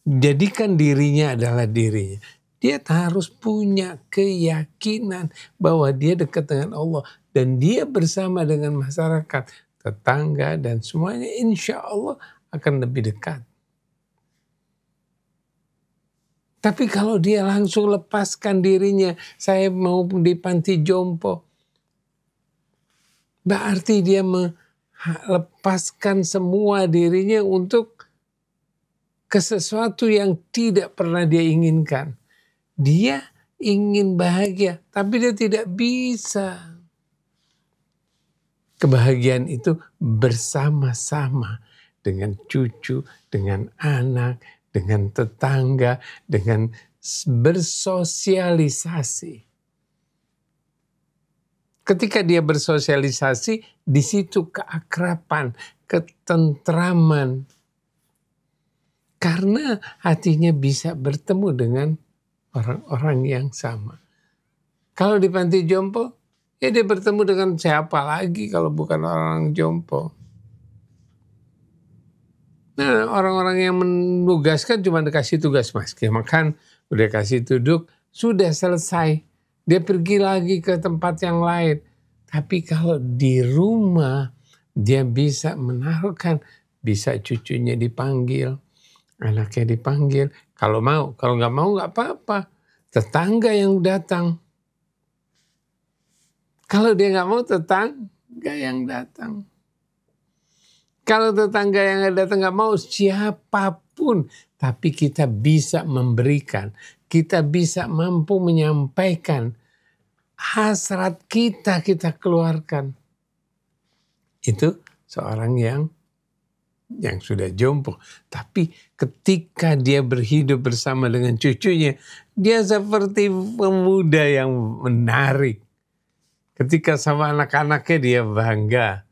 Jadikan dirinya adalah dirinya. Dia harus punya keyakinan bahwa dia dekat dengan Allah. Dan dia bersama dengan masyarakat, tetangga dan semuanya insya Allah akan lebih dekat. Tapi kalau dia langsung lepaskan dirinya, saya mau di panti jompo, berarti dia melepaskan semua dirinya untuk ke sesuatu yang tidak pernah dia inginkan. Dia ingin bahagia, tapi dia tidak bisa. Kebahagiaan itu bersama-sama dengan cucu, dengan anak, dengan tetangga, dengan bersosialisasi. Ketika dia bersosialisasi, di situ keakraban, ketentraman. Karena hatinya bisa bertemu dengan orang-orang yang sama. Kalau di panti jompo, ya dia bertemu dengan siapa lagi kalau bukan orang jompo. Nah, orang-orang yang menugaskan cuma dikasih tugas, mas, dia makan, udah kasih duduk, sudah selesai. Dia pergi lagi ke tempat yang lain. Tapi kalau di rumah, dia bisa menaruhkan, bisa cucunya dipanggil, anaknya dipanggil. Kalau mau, kalau nggak mau nggak apa-apa. Tetangga yang datang. Kalau dia nggak mau, tetangga yang datang. Kalau tetangga yang datang nggak mau, siapapun. Tapi kita bisa memberikan. Kita bisa mampu menyampaikan. Hasrat kita keluarkan. Itu seorang yang sudah jompo. Tapi ketika dia berhidup bersama dengan cucunya, dia seperti pemuda yang menarik. Ketika sama anak-anaknya dia bangga.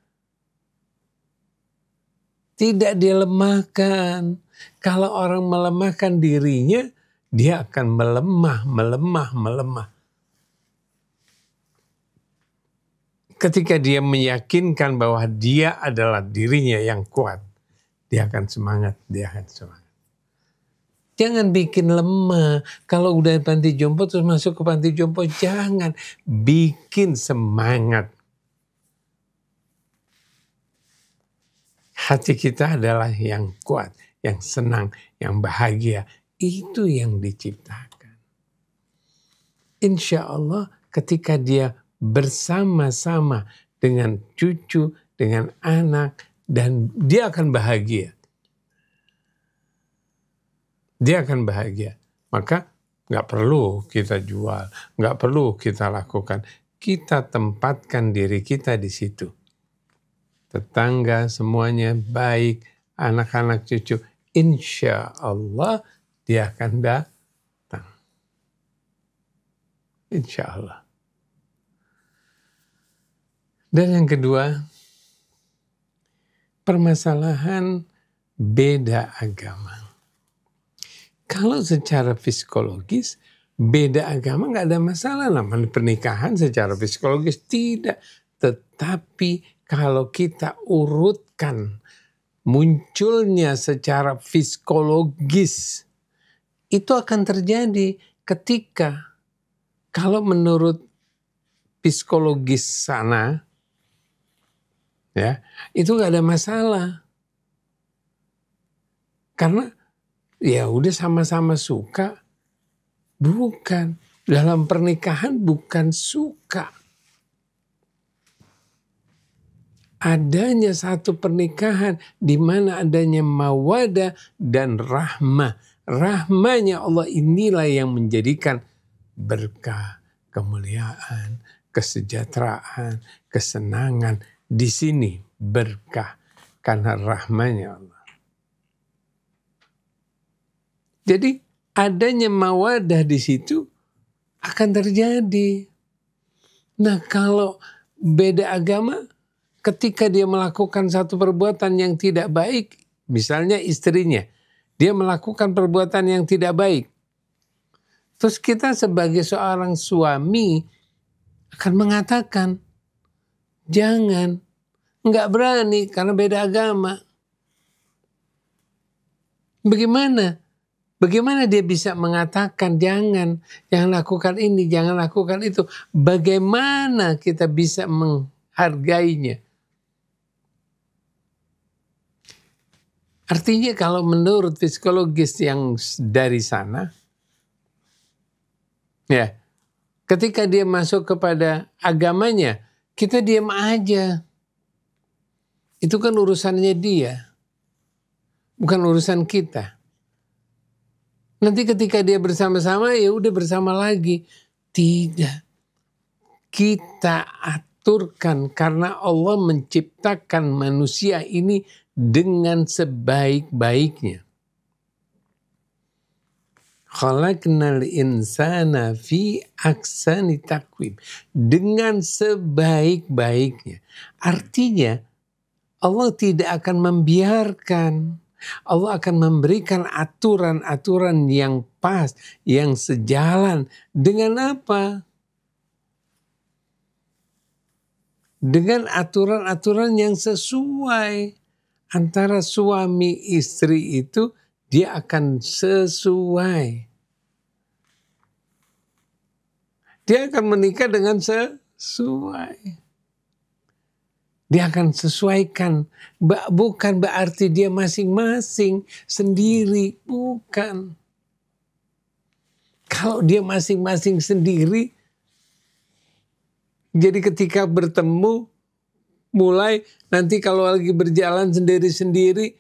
Tidak dilemahkan. Kalau orang melemahkan dirinya, dia akan melemah. Ketika dia meyakinkan bahwa dia adalah dirinya yang kuat, dia akan semangat. Jangan bikin lemah. Kalau udah panti jompo terus masuk ke panti jompo, jangan. Bikin semangat. Hati kita adalah yang kuat, yang senang, yang bahagia. Itu yang diciptakan. Insya Allah ketika dia bersama-sama dengan cucu, dengan anak, dan dia akan bahagia. Dia akan bahagia. Maka gak perlu kita jual, gak perlu kita lakukan. Kita tempatkan diri kita di situ. Tetangga semuanya baik, anak-anak cucu, insya Allah dia akan datang. Insya Allah. Dan yang kedua, permasalahan beda agama. Kalau secara psikologis, beda agama gak ada masalah. Namanya pernikahan secara psikologis tidak. Tetapi kalau kita urutkan munculnya secara psikologis, itu akan terjadi ketika kalau menurut psikologis sana, ya itu gak ada masalah. Karena ya udah sama-sama suka. Bukan. Dalam pernikahan bukan suka. Adanya satu pernikahan di mana adanya mawadah dan rahmah. Rahmanya Allah inilah yang menjadikan berkah, kemuliaan, kesejahteraan, kesenangan. Di sini berkah karena rahmanya Allah. Jadi adanya mawadah di situ akan terjadi. Nah kalau beda agama, ketika dia melakukan satu perbuatan yang tidak baik, misalnya istrinya, dia melakukan perbuatan yang tidak baik. Terus kita sebagai seorang suami akan mengatakan, jangan, enggak berani karena beda agama. Bagaimana dia bisa mengatakan jangan lakukan ini, jangan lakukan itu. Bagaimana kita bisa menghargainya? Artinya kalau menurut psikologis yang dari sana, Ya, ketika dia masuk kepada agamanya, kita diam aja. Itu kan urusannya dia, bukan urusan kita. Nanti ketika dia bersama-sama, ya udah bersama lagi. Tidak, kita aturkan karena Allah menciptakan manusia ini dengan sebaik-baiknya. Khalaqnal insana fi ahsani taqwim. Dengan sebaik-baiknya. Artinya Allah tidak akan membiarkan. Allah akan memberikan aturan-aturan yang pas, yang sejalan. Dengan apa? Dengan aturan-aturan yang sesuai. Antara suami istri itu dia akan sesuai. Dia akan menikah dengan sesuai. Dia akan sesuaikan. Bukan berarti dia masing-masing sendiri. Bukan. Kalau dia masing-masing sendiri, jadi ketika bertemu, mulai nanti kalau lagi berjalan sendiri-sendiri,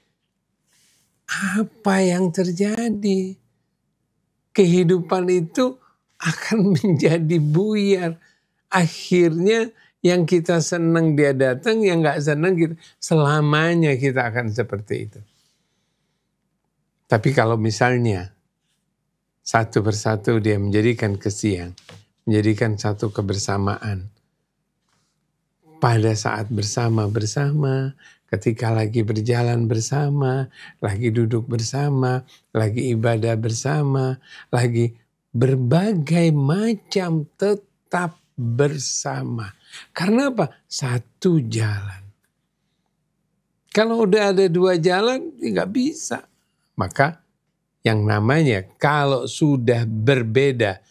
apa yang terjadi? Kehidupan itu akan menjadi buyar. Akhirnya yang kita senang dia datang, yang gak senang kita, selamanya kita akan seperti itu. Tapi kalau misalnya satu persatu dia menjadikan kesiang, menjadikan satu kebersamaan, pada saat bersama-bersama, ketika lagi berjalan bersama, lagi duduk bersama, lagi ibadah bersama, lagi berbagai macam tetap bersama. Karena apa? Satu jalan. Kalau udah ada dua jalan, nggak bisa. Maka yang namanya kalau sudah berbeda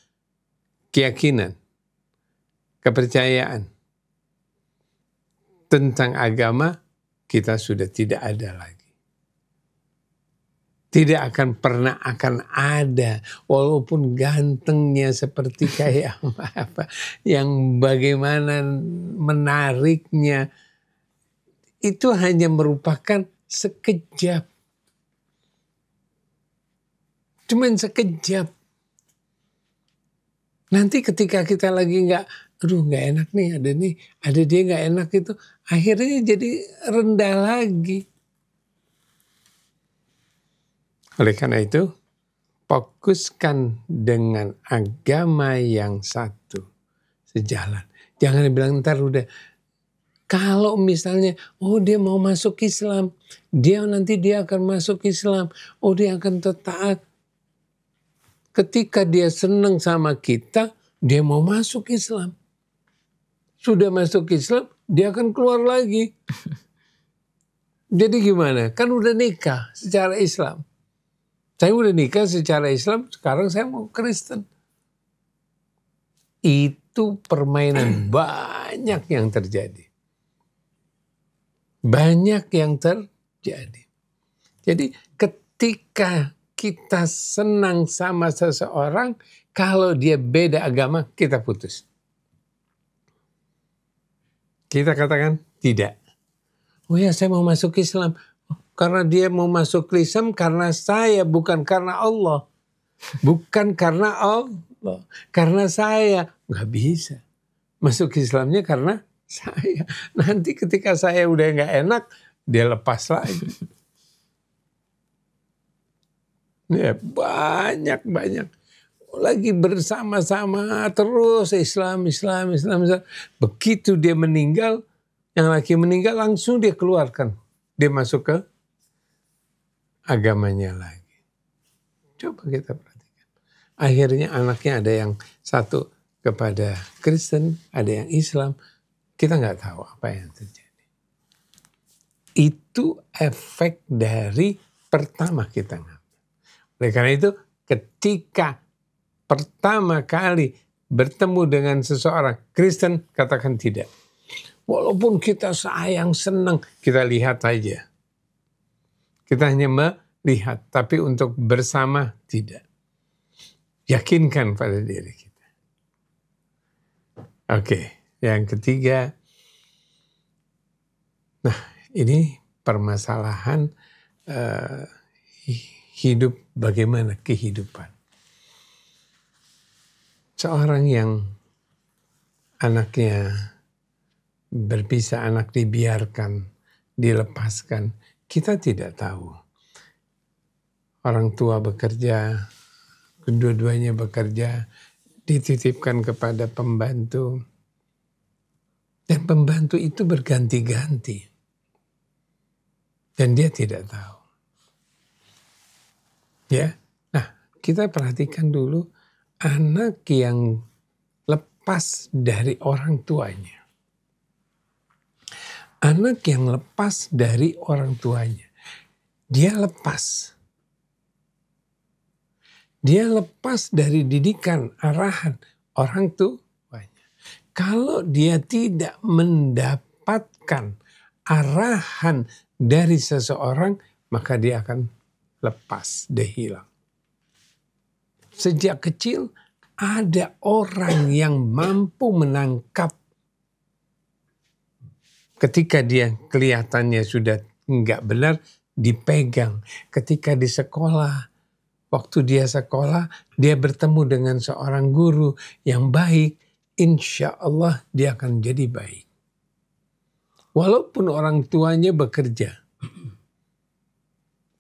keyakinan, kepercayaan tentang agama, kita sudah tidak ada lagi. Tidak akan pernah akan ada, walaupun gantengnya seperti kayak apa, yang bagaimana menariknya, itu hanya merupakan sekejap. Cuman sekejap. Nanti ketika kita lagi nggak enak nih, ada dia nggak enak itu, akhirnya jadi rendah lagi. Oleh karena itu, fokuskan dengan agama yang satu, sejalan. Jangan bilang ntar udah, kalau misalnya, dia mau masuk Islam, nanti dia akan masuk Islam, dia akan taat. Ketika dia senang sama kita, dia mau masuk Islam. Sudah masuk Islam, dia akan keluar lagi. Jadi gimana? Kan udah nikah secara Islam. Saya udah nikah secara Islam, sekarang saya mau Kristen. Itu permainan banyak yang terjadi. Banyak yang terjadi. Jadi ketika kita senang sama seseorang, kalau dia beda agama, kita putus. Kita katakan tidak. Saya mau masuk Islam. Karena dia mau masuk Islam karena saya, bukan karena Allah. Bukan karena Allah. Karena saya. Nggak bisa. Masuk Islamnya karena saya. Nanti ketika saya udah nggak enak, dia lepas lagi. Ya, banyak. Lagi bersama-sama terus Islam. Begitu dia meninggal, yang lagi meninggal langsung dia keluarkan. Dia masuk ke agamanya lagi. Coba kita perhatikan. Akhirnya anaknya ada yang satu kepada Kristen, ada yang Islam. Kita nggak tahu apa yang terjadi. Itu efek dari pertama kita ngambil. Oleh karena itu, ketika pertama kali bertemu dengan seseorang Kristen, katakan tidak. Walaupun kita sayang, senang, kita lihat aja. Kita hanya melihat, tapi untuk bersama tidak. Yakinkan pada diri kita. Oke, yang ketiga. Nah, ini permasalahan hidup, bagaimana kehidupan. Seorang yang anaknya berpisah, anak dibiarkan, dilepaskan, kita tidak tahu. Orang tua bekerja, kedua-duanya bekerja, dititipkan kepada pembantu. Dan pembantu itu berganti-ganti. Dan dia tidak tahu. Ya, nah kita perhatikan dulu anak yang lepas dari orang tuanya. Anak yang lepas dari orang tuanya. Dia lepas. Dia lepas dari didikan, arahan orang tuanya. Kalau dia tidak mendapatkan arahan dari seseorang, maka dia akan lepas, dia hilang. Sejak kecil ada orang yang mampu menangkap ketika dia kelihatannya sudah enggak benar, dipegang. Ketika di sekolah, waktu dia sekolah, dia bertemu dengan seorang guru yang baik, insya Allah dia akan jadi baik. Walaupun orang tuanya bekerja.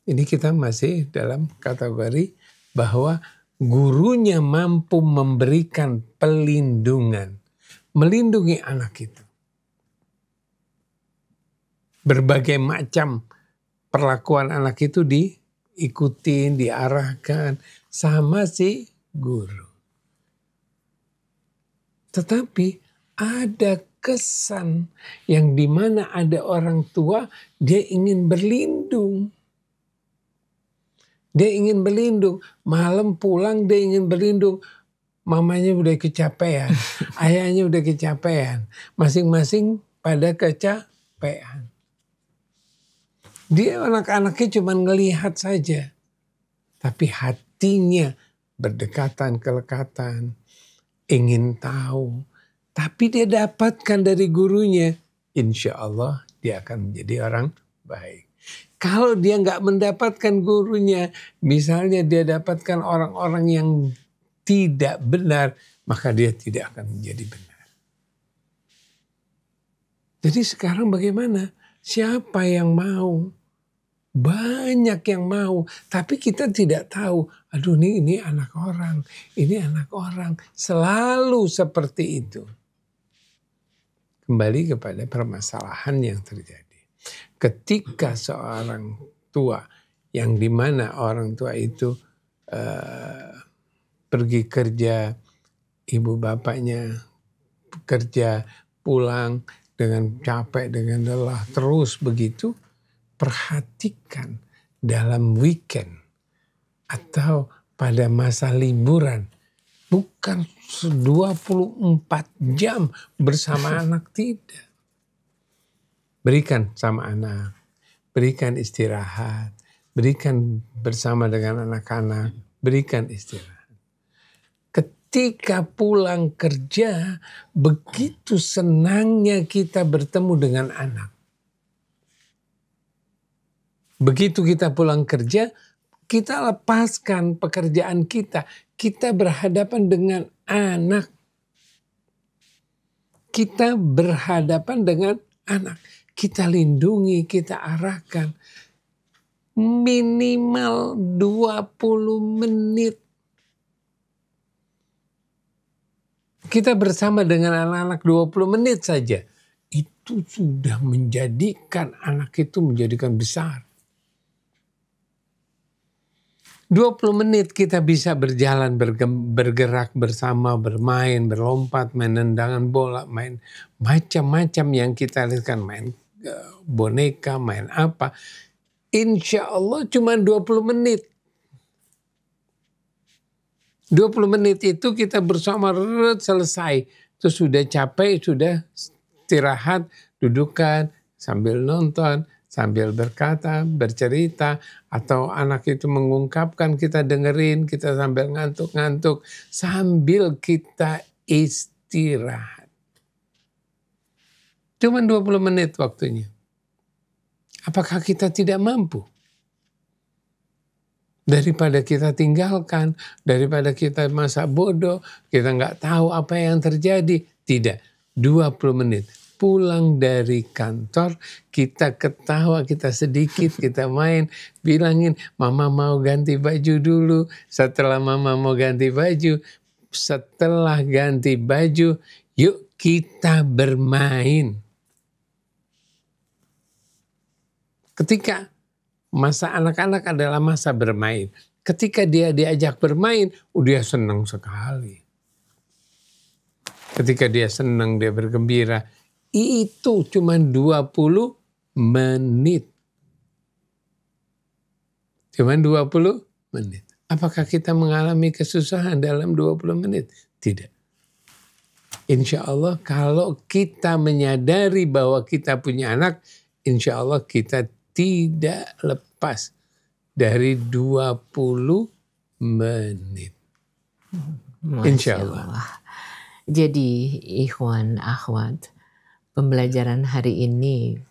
Ini kita masih dalam kategori bahwa gurunya mampu memberikan pelindungan, melindungi anak itu. Berbagai macam perlakuan anak itu diikutin, diarahkan sama si guru. Tetapi ada kesan yang dimana ada orang tua, dia ingin berlindung. Dia ingin berlindung. Malam pulang dia ingin berlindung. Mamanya udah kecapean. Ayahnya udah kecapean. Masing-masing pada kecapean. Dia anak-anaknya cuma ngelihat saja. Tapi hatinya berdekatan, kelekatan. Ingin tahu. Tapi dia dapatkan dari gurunya. Insya Allah dia akan menjadi orang baik. Kalau dia nggak mendapatkan gurunya, misalnya dia dapatkan orang-orang yang tidak benar, maka dia tidak akan menjadi benar. Jadi sekarang bagaimana? Siapa yang mau? Banyak yang mau, tapi kita tidak tahu. Aduh ini anak orang, ini anak orang. Selalu seperti itu. Kembali kepada permasalahan yang terjadi. Ketika seorang tua yang dimana orang tua itu pergi kerja, ibu bapaknya bekerja, pulang dengan capek, dengan lelah, terus begitu, perhatikan dalam weekend atau pada masa liburan, bukan 24 jam bersama anak, tidak. Berikan sama anak, berikan istirahat, berikan bersama dengan anak-anak, berikan istirahat. Ketika pulang kerja, begitu senangnya kita bertemu dengan anak. Begitu kita pulang kerja, kita lepaskan pekerjaan kita. Kita berhadapan dengan anak. Kita berhadapan dengan anak. Kita lindungi, kita arahkan. Minimal 20 menit. Kita bersama dengan anak-anak 20 menit saja. Itu sudah menjadikan anak itu menjadikan besar. 20 menit kita bisa berjalan, bergerak bersama, bermain, berlompat, main tendangan bola, main macam-macam yang kita lihatkan, main boneka, main apa. Insya Allah cuma 20 menit. 20 menit itu kita bersama selesai. Terus sudah capek, sudah istirahat, dudukan, sambil nonton, sambil berkata, bercerita, atau anak itu mengungkapkan, kita dengerin, kita sambil ngantuk-ngantuk, sambil kita istirahat. Cuma 20 menit waktunya. Apakah kita tidak mampu? Daripada kita tinggalkan, daripada kita masa bodoh, kita nggak tahu apa yang terjadi. Tidak, 20 menit. Pulang dari kantor, kita ketawa, kita sedikit, kita main, bilangin mama mau ganti baju dulu. Setelah mama mau ganti baju, setelah ganti baju, yuk kita bermain. Ketika masa anak-anak adalah masa bermain. Ketika dia diajak bermain, dia senang sekali. Ketika dia senang, dia bergembira. Itu cuma 20 menit. Cuma 20 menit. Apakah kita mengalami kesusahan dalam 20 menit? Tidak. Insya Allah kalau kita menyadari bahwa kita punya anak, insya Allah kita tidak lepas dari 20 menit. Insya Allah. Jadi ikhwan, akhwat, pembelajaran hari ini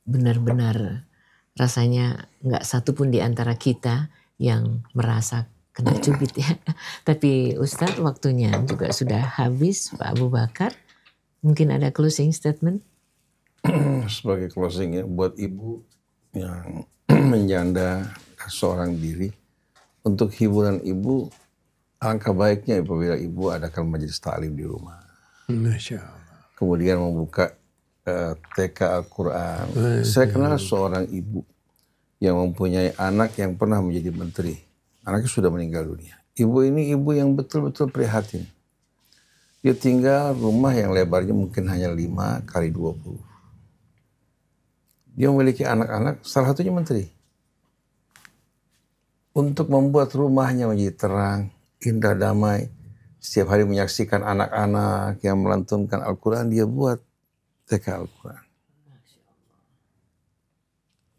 benar-benar rasanya nggak satu pun di antara kita yang merasa kena cubit ya. Tapi Ustadz waktunya juga sudah habis, Pak Abu Bakar. Mungkin ada closing statement? Sebagai closing ya, buat ibu yang menjanda seorang diri, untuk hiburan ibu, alangkah baiknya apabila ibu adakan majelis ta'lim di rumah. Masya Allah. Kemudian membuka TK Al-Quran. Saya kenal seorang ibu yang mempunyai anak yang pernah menjadi menteri. Anaknya sudah meninggal dunia. Ibu ini ibu yang betul-betul prihatin. Dia tinggal rumah yang lebarnya mungkin hanya 5 kali 20. Dia memiliki anak-anak, salah satunya menteri. Untuk membuat rumahnya menjadi terang, indah, damai. Setiap hari menyaksikan anak-anak yang melantunkan Al-Quran, dia buat TK Al-Quran.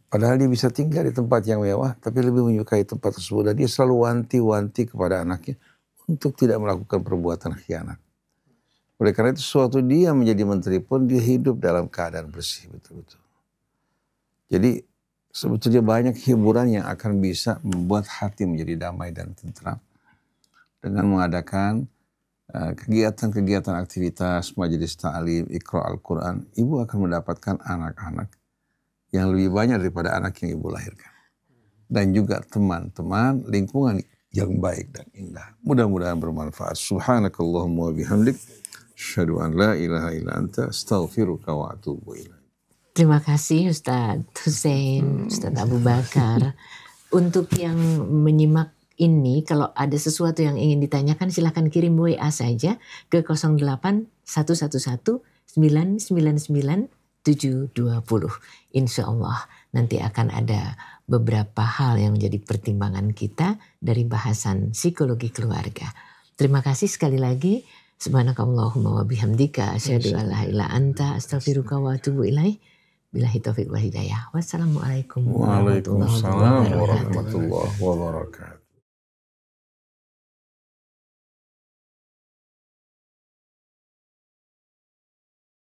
Padahal dia bisa tinggal di tempat yang mewah, tapi lebih menyukai tempat tersebut. Dan dia selalu wanti-wanti kepada anaknya untuk tidak melakukan perbuatan khianat. Oleh karena itu, suatu dia menjadi menteri pun, dia hidup dalam keadaan bersih betul-betul. Jadi sebetulnya banyak hiburan yang akan bisa membuat hati menjadi damai dan tentram. Dengan mengadakan kegiatan-kegiatan aktivitas majelis ta'lim, Iqra Al-Quran, ibu akan mendapatkan anak-anak yang lebih banyak daripada anak yang ibu lahirkan. Dan juga teman-teman, lingkungan yang baik dan indah. Mudah-mudahan bermanfaat. Subhanakallahumma wa bihamdik. Asyhadu an la ilaha illa anta astaghfiruka wa atubu ilaik. Terima kasih Ustadz Hussein, Ustadz Abu Bakar. Untuk yang menyimak ini, kalau ada sesuatu yang ingin ditanyakan, silakan kirim WA saja ke 08 111 999 720. Insya Allah nanti akan ada beberapa hal yang menjadi pertimbangan kita dari bahasan psikologi keluarga. Terima kasih sekali lagi. Subhanakallahumma wa bihamdika asyhadu an la ilaha illa anta astaghfiruka wa atubu ilaik. Billahi taufiq wal hidayah. Wassalamualaikum warahmatullahi wabarakatuh. Waalaikumsalam warahmatullahi wabarakatuh.